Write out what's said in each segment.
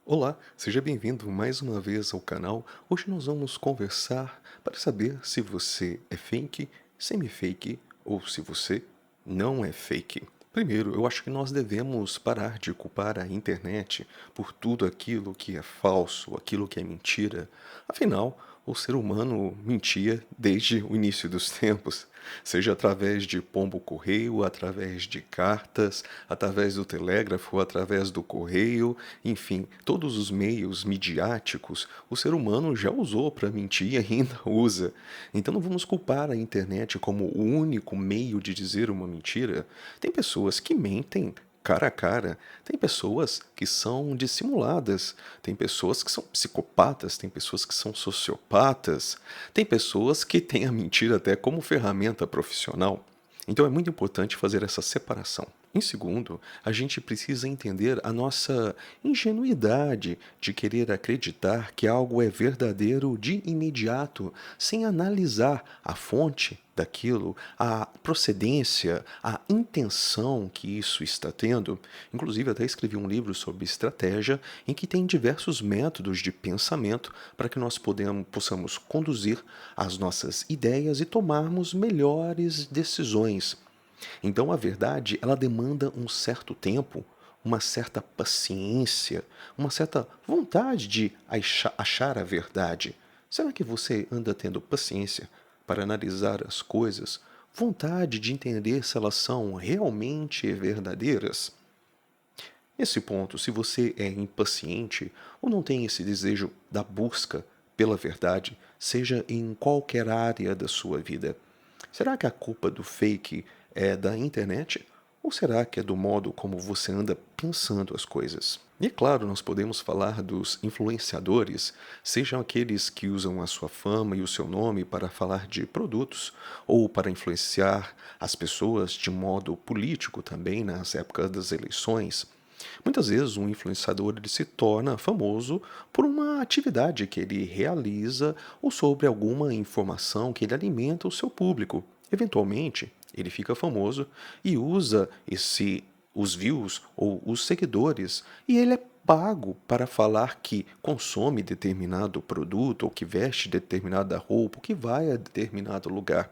Olá, seja bem-vindo mais uma vez ao canal. Hoje nós vamos conversar para saber se você é fake, semi-fake ou se você não é fake. Primeiro, eu acho que nós devemos parar de culpar a internet por tudo aquilo que é falso, aquilo que é mentira. Afinal, o ser humano mentia desde o início dos tempos, seja através de pombo-correio, através de cartas, através do telégrafo, através do correio, enfim, todos os meios midiáticos o ser humano já usou para mentir e ainda usa. Então não vamos culpar a internet como o único meio de dizer uma mentira. Tem pessoas que mentem cara a cara, tem pessoas que são dissimuladas, tem pessoas que são psicopatas, tem pessoas que são sociopatas, tem pessoas que têm a mentira até como ferramenta profissional. Então é muito importante fazer essa separação. Em segundo, a gente precisa entender a nossa ingenuidade de querer acreditar que algo é verdadeiro de imediato, sem analisar a fonte daquilo, a procedência, a intenção que isso está tendo. Inclusive, até escrevi um livro sobre estratégia em que tem diversos métodos de pensamento para que nós possamos conduzir as nossas ideias e tomarmos melhores decisões. Então a verdade, ela demanda um certo tempo, uma certa paciência, uma certa vontade de achar a verdade. Será que você anda tendo paciência para analisar as coisas, vontade de entender se elas são realmente verdadeiras? Nesse ponto, se você é impaciente ou não tem esse desejo da busca pela verdade, seja em qualquer área da sua vida, será que a culpa do fake é da internet? Ou será que é do modo como você anda pensando as coisas? E é claro, nós podemos falar dos influenciadores, sejam aqueles que usam a sua fama e o seu nome para falar de produtos, ou para influenciar as pessoas de modo político também nas épocas das eleições. Muitas vezes um influenciador ele se torna famoso por uma atividade que ele realiza ou sobre alguma informação que ele alimenta o seu público. Eventualmente, ele fica famoso e usa os views ou os seguidores e ele é pago para falar que consome determinado produto ou que veste determinada roupa ou que vai a determinado lugar.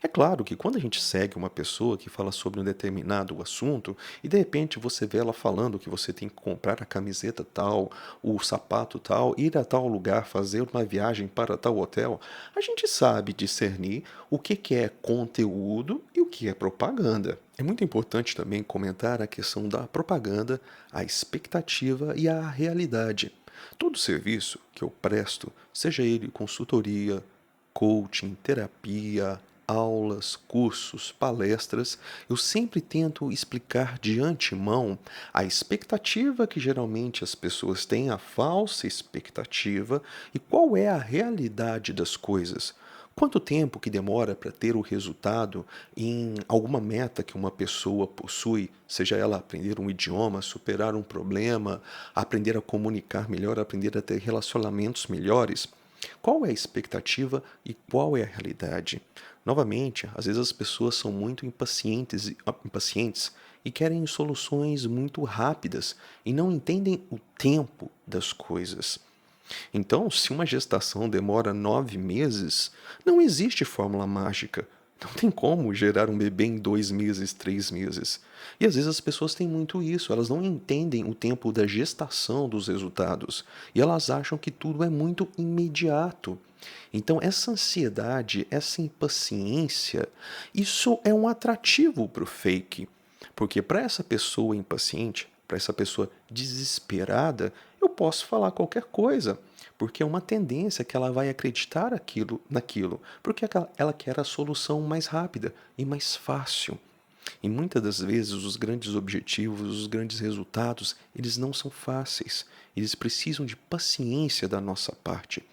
É claro que quando a gente segue uma pessoa que fala sobre um determinado assunto e de repente você vê ela falando que você tem que comprar a camiseta tal, o sapato tal, ir a tal lugar, fazer uma viagem para tal hotel, a gente sabe discernir o que é conteúdo e o que é propaganda. É muito importante também comentar a questão da propaganda, a expectativa e a realidade. Todo serviço que eu presto, seja ele consultoria, coaching, terapia, aulas, cursos, palestras, eu sempre tento explicar de antemão a expectativa que geralmente as pessoas têm, a falsa expectativa, e qual é a realidade das coisas. Quanto tempo que demora para ter o resultado em alguma meta que uma pessoa possui, seja ela aprender um idioma, superar um problema, aprender a comunicar melhor, aprender a ter relacionamentos melhores? Qual é a expectativa e qual é a realidade? Novamente, às vezes as pessoas são muito impacientes e querem soluções muito rápidas e não entendem o tempo das coisas. Então, se uma gestação demora 9 meses, não existe fórmula mágica. Não tem como gerar um bebê em 2 meses, 3 meses. E às vezes as pessoas têm muito isso, elas não entendem o tempo da gestação dos resultados. E elas acham que tudo é muito imediato. Então, essa ansiedade, essa impaciência, isso é um atrativo para o fake. Porque para essa pessoa impaciente, para essa pessoa desesperada, eu posso falar qualquer coisa, porque é uma tendência que ela vai acreditar naquilo, porque ela quer a solução mais rápida e mais fácil. E muitas das vezes os grandes objetivos, os grandes resultados, eles não são fáceis. Eles precisam de paciência da nossa parte.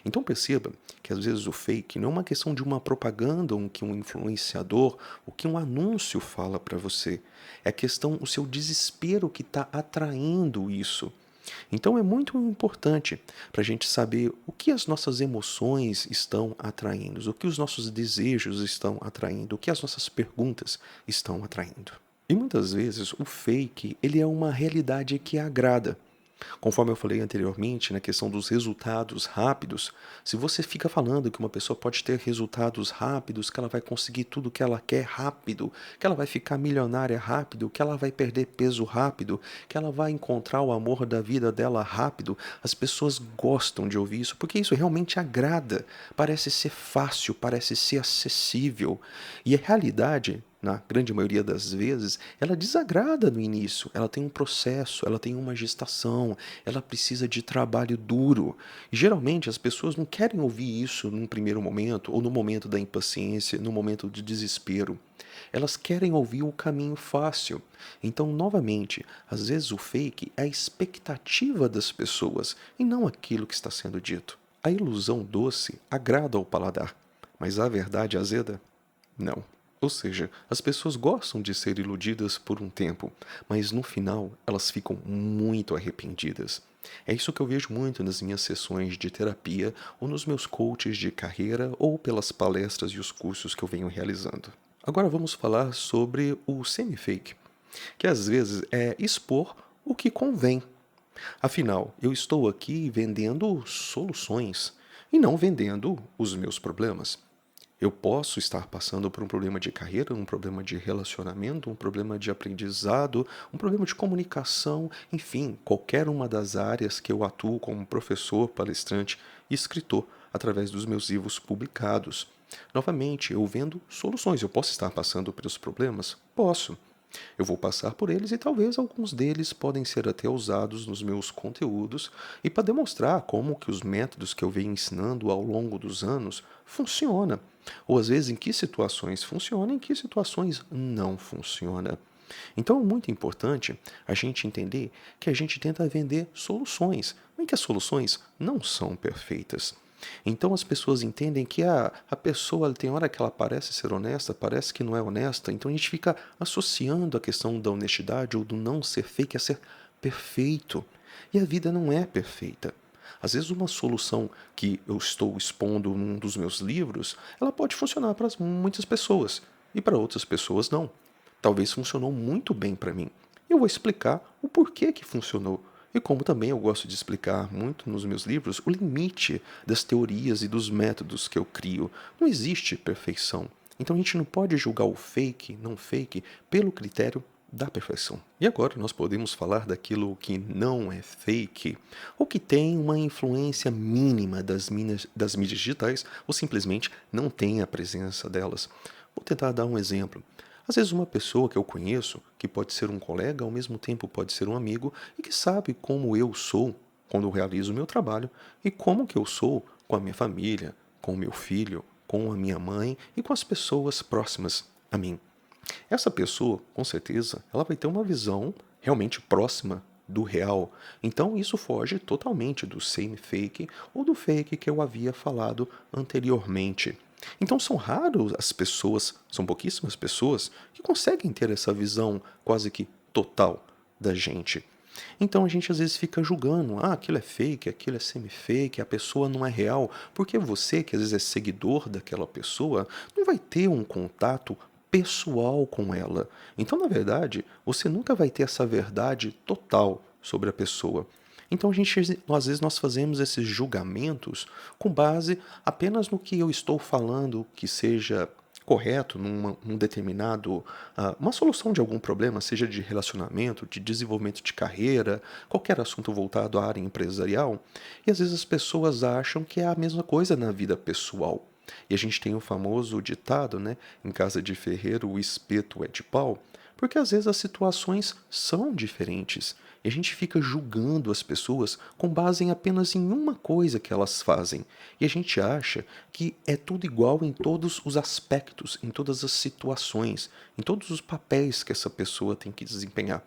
Então perceba que às vezes o fake não é uma questão de uma propaganda, um que um influenciador, o que um anúncio fala para você. É a questão, o seu desespero que está atraindo isso. Então é muito importante para a gente saber o que as nossas emoções estão atraindo, o que os nossos desejos estão atraindo, o que as nossas perguntas estão atraindo. E muitas vezes o fake, ele é uma realidade que agrada. Conforme eu falei anteriormente, na questão dos resultados rápidos, se você fica falando que uma pessoa pode ter resultados rápidos, que ela vai conseguir tudo que ela quer rápido, que ela vai ficar milionária rápido, que ela vai perder peso rápido, que ela vai encontrar o amor da vida dela rápido, as pessoas gostam de ouvir isso porque isso realmente agrada, parece ser fácil, parece ser acessível. E a realidade, na grande maioria das vezes, ela desagrada no início. Ela tem um processo, ela tem uma gestação, ela precisa de trabalho duro. E geralmente as pessoas não querem ouvir isso num primeiro momento, ou no momento da impaciência, no momento de desespero. Elas querem ouvir o caminho fácil. Então, novamente, às vezes o fake é a expectativa das pessoas e não aquilo que está sendo dito. A ilusão doce agrada ao paladar, mas a verdade azeda? Não. Ou seja, as pessoas gostam de ser iludidas por um tempo, mas no final elas ficam muito arrependidas. É isso que eu vejo muito nas minhas sessões de terapia ou nos meus coaches de carreira ou pelas palestras e os cursos que eu venho realizando. Agora vamos falar sobre o semi-fake, que às vezes é expor o que convém. Afinal, eu estou aqui vendendo soluções e não vendendo os meus problemas. Eu posso estar passando por um problema de carreira, um problema de relacionamento, um problema de aprendizado, um problema de comunicação, enfim, qualquer uma das áreas que eu atuo como professor, palestrante e escritor através dos meus livros publicados. Novamente, eu vendo soluções. Eu posso estar passando pelos problemas? Posso. Eu vou passar por eles e talvez alguns deles podem ser até usados nos meus conteúdos e para demonstrar como que os métodos que eu venho ensinando ao longo dos anos funcionam. Ou às vezes em que situações funciona e em que situações não funciona. Então é muito importante a gente entender que a gente tenta vender soluções, mas que as soluções não são perfeitas. Então as pessoas entendem que a pessoa tem hora que ela parece ser honesta, parece que não é honesta, então a gente fica associando a questão da honestidade ou do não ser fake a ser perfeito. E a vida não é perfeita. Às vezes uma solução que eu estou expondo num dos meus livros, ela pode funcionar para muitas pessoas e para outras pessoas não. Talvez funcionou muito bem para mim. Eu vou explicar o porquê que funcionou. E como também eu gosto de explicar muito nos meus livros, o limite das teorias e dos métodos que eu crio. Não existe perfeição. Então a gente não pode julgar o fake, não fake, pelo critério da perfeição. E agora nós podemos falar daquilo que não é fake, ou que tem uma influência mínima das mídias digitais, ou simplesmente não tem a presença delas. Vou tentar dar um exemplo. Às vezes uma pessoa que eu conheço, que pode ser um colega, ao mesmo tempo pode ser um amigo, e que sabe como eu sou quando eu realizo o meu trabalho, e como que eu sou com a minha família, com o meu filho, com a minha mãe e com as pessoas próximas a mim. Essa pessoa, com certeza, ela vai ter uma visão realmente próxima do real. Então isso foge totalmente do semi-fake ou do fake que eu havia falado anteriormente. Então são raros as pessoas, são pouquíssimas pessoas que conseguem ter essa visão quase que total da gente. Então a gente às vezes fica julgando, aquilo é fake, aquilo é semi-fake, a pessoa não é real, porque você, que às vezes é seguidor daquela pessoa, não vai ter um contato pessoal com ela. Então, na verdade, você nunca vai ter essa verdade total sobre a pessoa. Então, às vezes nós fazemos esses julgamentos com base apenas no que eu estou falando que seja correto num determinado, uma solução de algum problema, seja de relacionamento, de desenvolvimento de carreira, qualquer assunto voltado à área empresarial, e às vezes as pessoas acham que é a mesma coisa na vida pessoal. E a gente tem o famoso ditado, né? Em casa de ferreiro, o espeto é de pau, porque às vezes as situações são diferentes e a gente fica julgando as pessoas com base em apenas em uma coisa que elas fazem. E a gente acha que é tudo igual em todos os aspectos, em todas as situações, em todos os papéis que essa pessoa tem que desempenhar.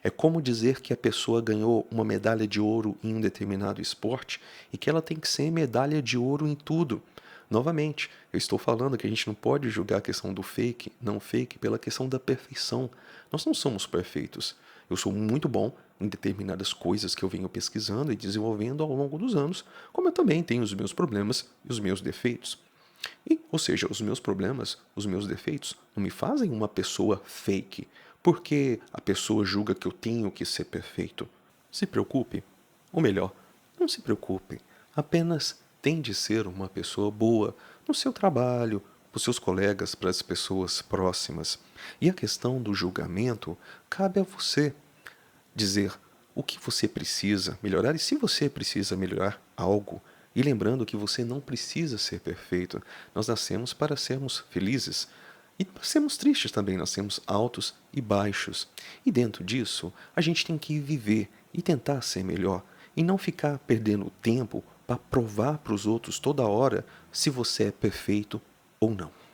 É como dizer que a pessoa ganhou uma medalha de ouro em um determinado esporte e que ela tem que ser medalha de ouro em tudo. Novamente, eu estou falando que a gente não pode julgar a questão do fake, não fake, pela questão da perfeição. Nós não somos perfeitos. Eu sou muito bom em determinadas coisas que eu venho pesquisando e desenvolvendo ao longo dos anos, como eu também tenho os meus problemas e os meus defeitos. Ou seja, os meus problemas, os meus defeitos, não me fazem uma pessoa fake, porque a pessoa julga que eu tenho que ser perfeito. Se preocupe, Ou melhor, não se preocupe, apenas tente ser uma pessoa boa no seu trabalho, para os seus colegas, para as pessoas próximas. E a questão do julgamento cabe a você dizer o que você precisa melhorar e se você precisa melhorar algo. E lembrando que você não precisa ser perfeito. Nós nascemos para sermos felizes. E para sermos tristes também, nós temos altos e baixos. E dentro disso, a gente tem que viver e tentar ser melhor. E não ficar perdendo tempo para provar para os outros toda hora se você é perfeito ou não.